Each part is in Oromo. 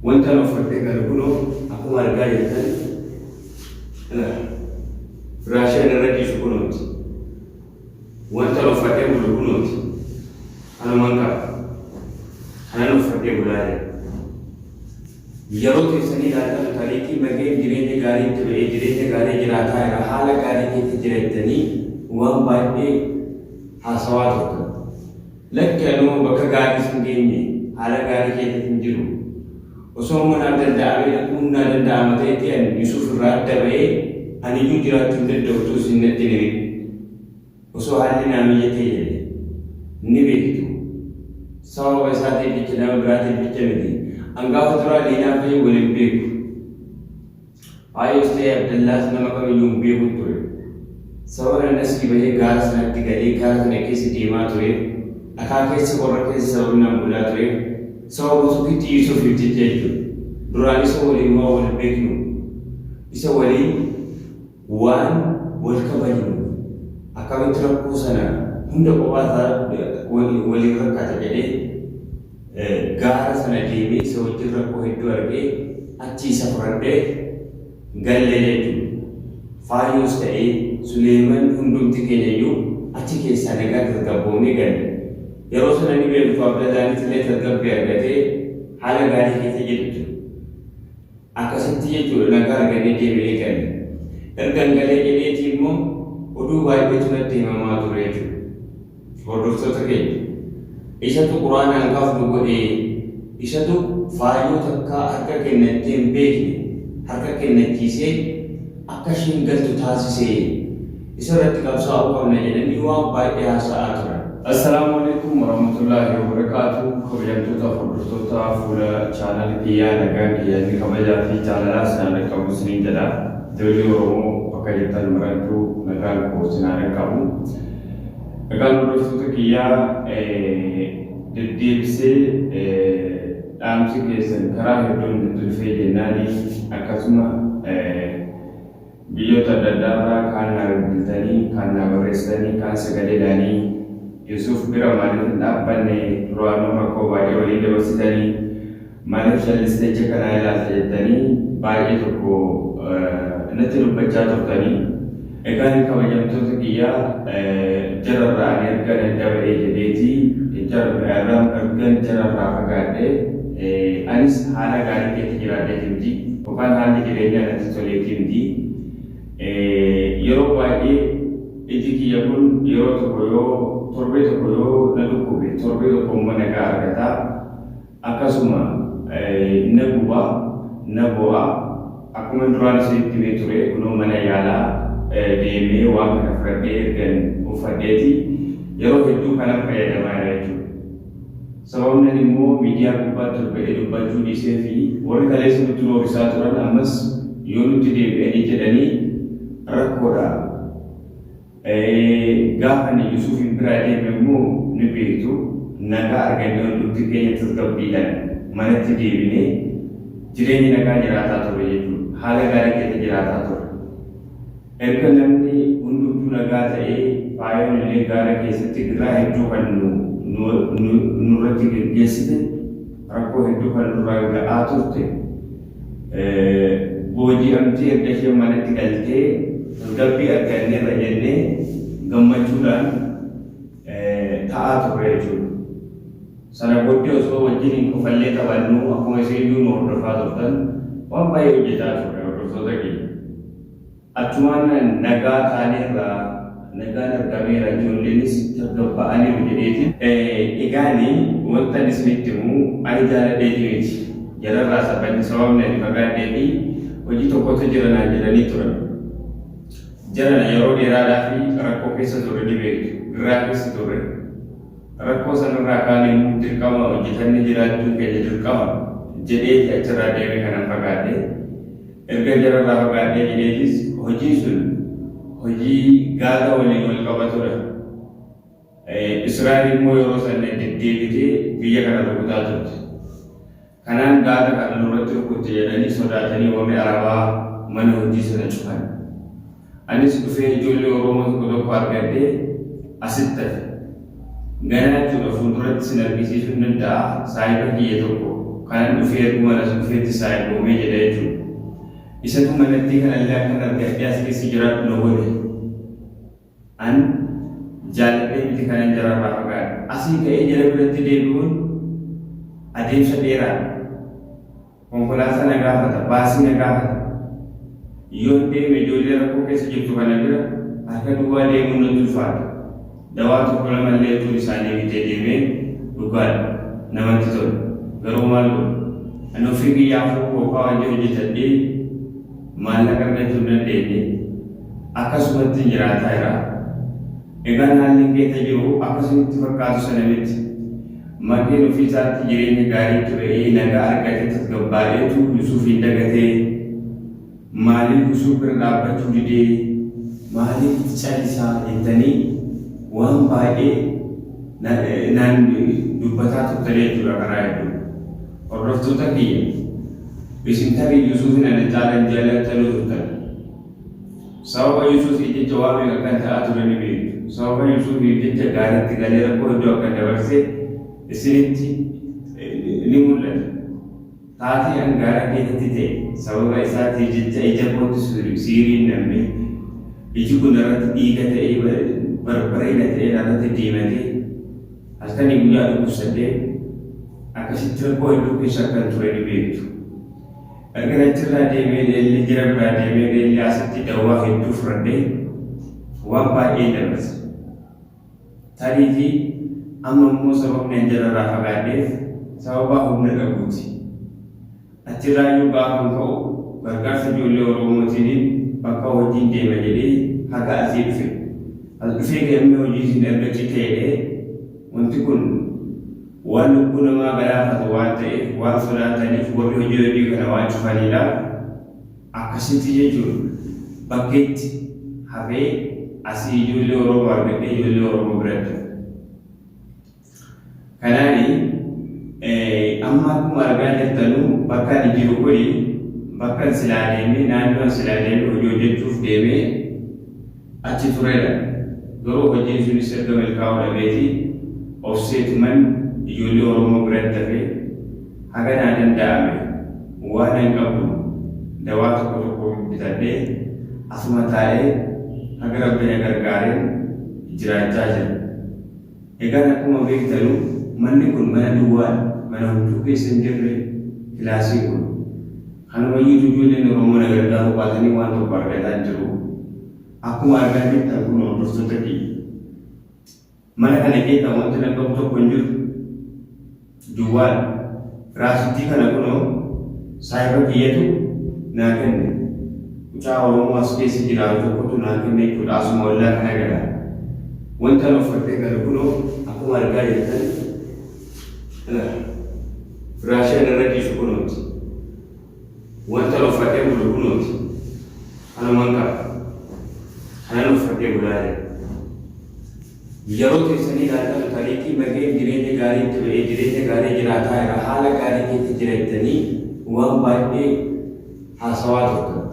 wanta nuuf fardee garbuunoo akkuma argaa jirtan firaashaan irra dhiisu kunuuti. Wanta nuuf fardee bulu kunuuti. Kanumaan qaba. Kana nuuf fardee bulaa jira. Yeroo keessanii ilaaltan taariikii mageen jireenya gaarii itti ba'ee jireenya gaarii jiraataa irra haala gaarii keessa jiraatanii waan baay'ee haasawaa turtan. Lakki anuu bakka gaarii hin geenye haala gaarii keessa hin jiru. Osoo mana danda'amee humna danda'ama ta'etti ani Yusuf irraa adda ba'ee ani iyyuu jiraachuu hin danda'u utuu isin natti ni beektu. Osoo haalli naa mijattee jedhe ni beektu. Sababa isaatiin jecha nama biraatiin jecha miti. Anggafa turaa liinaa fi waliin beeku. Ayos ta'e Abdallaas nama kamiyyuu hin beeku ture. Sababa nasii bahee gaara sanatti galee gaara sana keessa deemaa ture. Dhakaa keessa qorra keessa sababnaan bulaa ture. Sababa tokkitti Yusufiif jecha jechuudha. Duraan isa waliin waa wal beeknu. Isa waliin waan wal kabajnu. Akkamitti rakkoo sana hunda qophaa waliin rakkata jedhee gaara sana deemee isa wajjin rakkoo hedduu argee achi isa fudhadhee galle jechuudha. Faayyoos ta'ee Suleeman hundumti keenyayyuu achi keessaa nagaa tasgabboomee galle. Yeroo sana ni beektu Abdallaanis illee tasgabbii argatee haala gaarii keessa jirtu. Akkasitti jechuudha nagaa argannee deebi'ee galle. Ergan galee jedheeti immoo oduu baay'eetu natti himamaa ture jechuudha. Hordoftoota keenya. Isatu quraana hangaaf nu godhee isatu faayyoo takka harka kennatti hin beekne harka kennachiisee akka isheen galtu taasisee isarratti qabsaa'uu qabna jedhanii waan baay'ee haasa'aa turan. Assalaamu alaikum warahmatullahi wabarakatuh. Kabajamtoota hordoftoota fuula chaanaalii kiyyaa nagaan kiyyaatti kabajaa fi jaalalaa sinaan dhaqqabu isiniin jedha. Ijoollee Oromoo bakka jirtan marattuu nagaan koo sinaan dhaqqabu. Nagaan hordoftoota kiyyaa deddeebisee dhaamsi keessan karaa hedduun dhufee jennaanii akkasuma biyyoota adda addaarraa kaan na bilbiltanii, kaan na barreessitanii, kaan sagaleedhaanii Yusuf bira maaliif hin dhaabbanne duraanuu rakkoo baay'ee walii dabarsitanii maaliif jallisteecha kanaa ilaalta jettanii baay'ee tokko natti dubbachaa turtanii. Egaan kabajamtoota kiyyaa jararraa ani ergan adda ba'ee jedheetii ergan jararraa fagaadhee anis haala gaarii keessa jiraadheeti miti yookaan haalli jireenyaa natti toleeti miti. Yeroo baay'ee iji kiyya kun yeroo tokko yoo torbee tokko yoo na dhukkube torbee tokko immoo nagaa argataa akkasuma na gubaa na bo'aa akkuma duraan isinitti himee ture kunoo mana yaalaa deemee waan kana fudhadhee ergan uffadheeti yeroo hedduu kanan fayyadamaa jira jechuudha. Sababni immoo miidiyaa gubbaatti dubbachuu dhiisee fi warri kaleessa nutti roorrisaa turan ammas yoo nutti deebi'anii jedhanii rakkoodha. Gaafa ni Yusufiin biraa deeme immoo ni beektu nagaa argannee hundumti keenya tasgabbiidhaan manatti deebinee jireenya nagaa jiraataa ture jechuudha. Haala gaarii keessa jiraataa ture. Erga namni hundumtuu nagaa ta'ee faayoon illee gaara keessatti irraa hedduu kan nurratti geggeessite rakkoo hedduu kan nurraa ga'aa turte booji'amtii erga ishee manatti galtee tasgabbii arganneerra jennee gammachuudhaan ta'aa turre jechuudha. Sana booddee osoo wajjin hin kofallee taphannu akkuma isin nu hordofaa turtan waan baay'ee hojjetaa turre hordoftoota keenya. Achumaan nagaa taaneerraa nagaan argameera ijoolleenis tasgabba'aniiru jedheetiin. Egaanii wanta isinitti himu ani jaaladheeti miti. Jararraa sabbanni sababni ani fagaadhee fi hojii tokkotu jiranaa jedhanii turan. Jarana yeroo dheeraadhaa fi rakkoo keessa ture ni beektu. Irraa keessa ture. Rakkoo sanarraa kaaniin dirqama hojjetanni jiraachuun keenya dirqama jedheeti achirraa deeme kanan fagaadhee. Erga jararraa fagaadhee jedheetis hojii sun hojii gaara waliin wal qabatudha. Israa'el immoo yeroo sana deddeebitee biyya kana rukutaa turte. Kanaan gaara kana nurratti rukutte jedhanii sodaatanii warri Arabaa mana hojii sana cufan. Anis dhufee ijoollee Oromoo tokko argadhee asitti tafe. Ganaa jechuudha fuulduratti sin argisiisuu hin danda'a saayiba kiyya tokko kan dhufee erguma lasu dhufeetti isaa eegoomee jedha jechuudha. Isatu manatti kan allee akka argadhee as keessa jiraatu na godhe. An jaaladhee miti kanan jararraa fagaadha. Asii ka'ee jala biratti deebi'uun adeemsa dheeraa. Konkolaataa na gaafata, baasii na gaafata. Yoo deeme ijoollee rakkoo keessa jirtu kana bira harka duwwaa deemuun natti ulfaata. Dawaa tokko lamallee tuun isaanii bitee deemee dhugaadha. Namatti tola. Garuu maal godhu? Ani ofii biyyaafuu qophaa waan hojjetadhee maallaqa argachuu hin dandeenye akkasumatti jiraataa jira. Egaa haalli keessa jiru akkasumitti fakkaatu sana miti. Makkeen ofii isaatti jireenya gaarii ture nagaa argatee tasgabbaa'eetu Yusufiin dagatee maaliif Yusuf bira dhaabbachuu didee maaliif callisaa jettanii waan baay'ee naan dubbataa turtanii jechuudha karaa hedduu. Hordoftoota kiyya isin tarii Yusufin ana caalan jaalatanii turtan. Sababa Yusufiif jecha waa meeqa kan ta'aa ture ni beektu. Sababa Yusufiif jecha gaariitti galee rakkoo hedduu akka dabarsee isinitti ni mul'ata. Taatee angaaraa keessatti ta'e sababa isaatiif jecha ija kootti siiriin namne iji kun irratti dhiiga ta'ee barbareeda ta'e irratti diimatee halkanii guyyaa dhukkubsadhee akkasitti rakkoo hedduu keessa akka ture ni beektu. Erga achirraa deemee leelli jira biraa deemee leelli asitti dawaa hedduu fudhadhee waan baay'ee dabarse. Tariifi amma immoo sababni anjararraa fagaadheef sababa humna dhabuuti. Achirraayyuu gaafan ka'u gargaarsa ijoollee Oromootiin bakka hojiin deema jedhee haga asii dhufe. As dhufee galmee hojii isin ergachi ta'ee wanti kun waan lubbuu namaa galaafatu waan ta'eef waan sodaataniif warri hojii kana waan cufaniidhaaf akkasitti jechuudha. Bakkeetti hafee asii ijoollee Oromoo argadhee ijoollee Oromoo biratti. Kanaani amma akkuma argaa jirtanuu bakka ani jiru kuni bakka silaa deemee naannoon silaa deemee hojii hojjechuuf deemee achi turedha. Garuu hojiin sunis erga milkaa'uu dhabeeti of seetuman ijoollee Oromoo biratti hafee haga naa danda'ame waan hin qabu dawaa tokko tokko bitadhee asuma taa'ee haga Rabbiin gargaareen jiraachaa jira. Egaan akkuma beektanuu manni kun mana duwwaadha. Mana hunduu keessa hin jirre kilaasii kun. Kanumayyuu ijoolleen Oromoo na gargaaruu baatanii waan tokko argataa jiru. Akkuma argaa jirtan kun hordoftoota kiyya. Mana kana keessa wanti na qabu tokko hin jiru. Duwwaadha. Raasittii kana kunoo saayiba kiyyatu naa kenne. Mucaa Oromoo as keessa jiraatu tokkotu naa kenne jechuudha. Asuma wallaa kana gala. Wanta na uffattee galu kunoo akkuma argaa jirtan Raashaan irra dhiisu kunuuti. Wanta na uffattee bulu kunuuti. Kanumaan qaba. Kanan uffattee bulaa jira. Yeroo keessanii ilaaltan tariitii mageen jireenya gaarii ture jireenya gaarii jiraataa jira haala gaarii keessa jiraatanii waan baay'ee haasawaa turtan.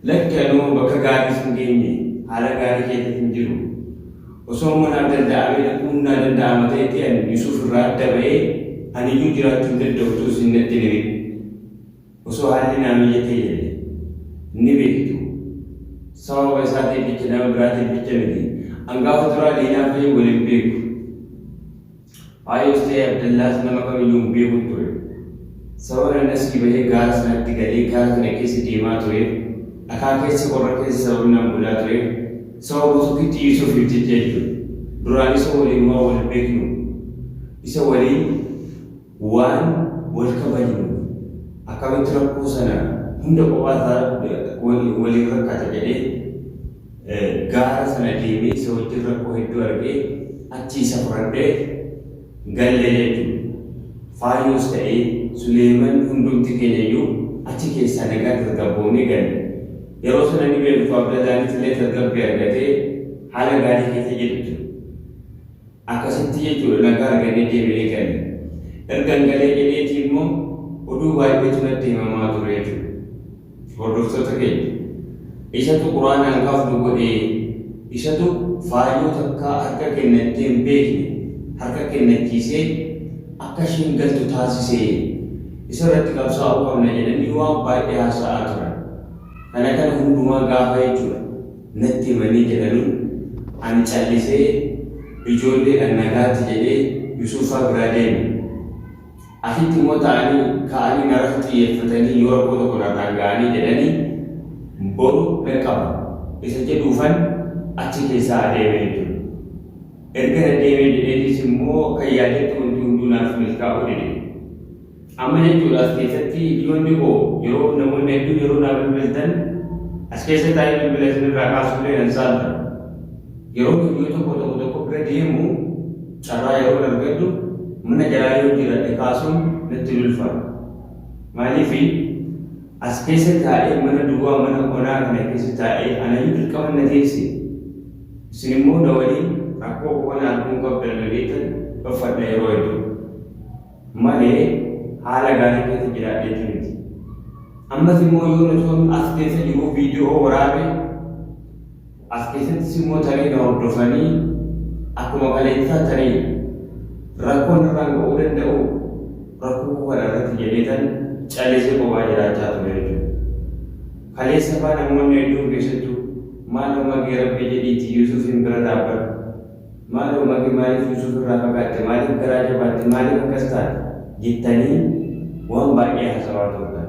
Lakki anuu bakka gaarii sun geenye haala gaarii keessa hin jiru. Osoo mana danda'amee dhaquun naa danda'ama ta'etti ani Yusuf irraa adda ba'ee ani iyyuu jiraachuu hin danda'u isin natti ni beeku. Osoo haalli naa mijattee jedhe ni beektu. Sababa isaatiif jecha nama biraatiif jecha miti. Angaafa turaa diinaa fayyuu waliin beeku. Faayos ta'e Abdallaas nama kamiyyuu hin beeku ture. Sababa nan asii bahee gaara sanatti galee gaara sana keessa deemaa ture. Dhakaa keessa qorra keessa sababni nan bulaa ture. Sababa tokkitti Yusufiif jecha jechuudha. Duraan isa waliin waa wal beeknu. Isa waliin waan wal kabajnu. Akkamitti rakkoo sana hunda qophaa waliin rakkata jedhee gaara sana deemee isa wajjin rakkoo hedduu argee achi isa fudhadhee galle jechuudha. Faayos ta'ee Suleeman hundumti keenyayyuu achi keessaa nagaa tasgabboonee galle. Yeroo sana ni beektu Abdallaanis illee tasgabbii argatee haala gaarii keessa jirtu. Akkasitti jechuudha nagaa argannee deebi'ee galle. Ergan galee jedheeti immoo oduu baay'eetu natti himamaa ture jechuudha. Hordoftoota keenya. Isatu quraana hangaafnu godhee isatu faayoo takka harka kennattee hin beekne harka kennachiisee akka isheen galtu taasisee isarratti qabsaa'uu qabna jedhanii waan baay'ee haasa'aa turan. Kana hundumaa gaafa jechuudha natti himanii jedhanii ani callisee ijoollee nagaatti jedhee Yuusufaa bira deeme. Asitti immoo ta'anii ka'anii narratti xiyyeeffatanii yoo rakkoo tokko narraan ga'anii jedhanii boru dhaqqaba. Isa jedhuufan achi keessaa adeeme jechuudha. Erga adeeme jedheetis immoo kan yaadetti hundi hunduu naaf milkaa'uu dide. Amma jechuudha as keessatti dhiyoonni koo yeroo namoonni hedduu yeroo naaf bilbiltan as keessa taa'ee bilbila isinirraa kaasuullee nan saalta. Yeroo viidiyoo tokko bira deemu carraa yeroo argadhu mana jalaa yoo jiradhe kaasuun natti ulfaata. Maaliif as keessa taa'ee mana duwwaa mana qonaa kana keessa taa'ee anayyuu dirqama na teesse. Isin immoo na waliin rakkoo kana arguun qabdan dhaleetan uffadha yeroo hedduu. Malee haala gaarii keessa jiraadheetu miti. Ammas immoo yoo nuti as keessa jiru viidiyoo waraabe as keessattis immoo tarii na hordofanii akkuma kaleessaa tarii rakkoon irraan ga'uu danda'u rakkoo kana irratti jedheetan callisee kophaa jiraachaa ture jechuudha. Kaleessa faa namoonni hedduun keessattuu maaloo magee rabbi jedhiitti Yuusufin bira dhaabbata. Maaloo magee maaliif Yuusuf irraa fagaatte maaliif garaa jabaatte maaliif akkas taate jettanii waan baay'ee haasawaa turtan.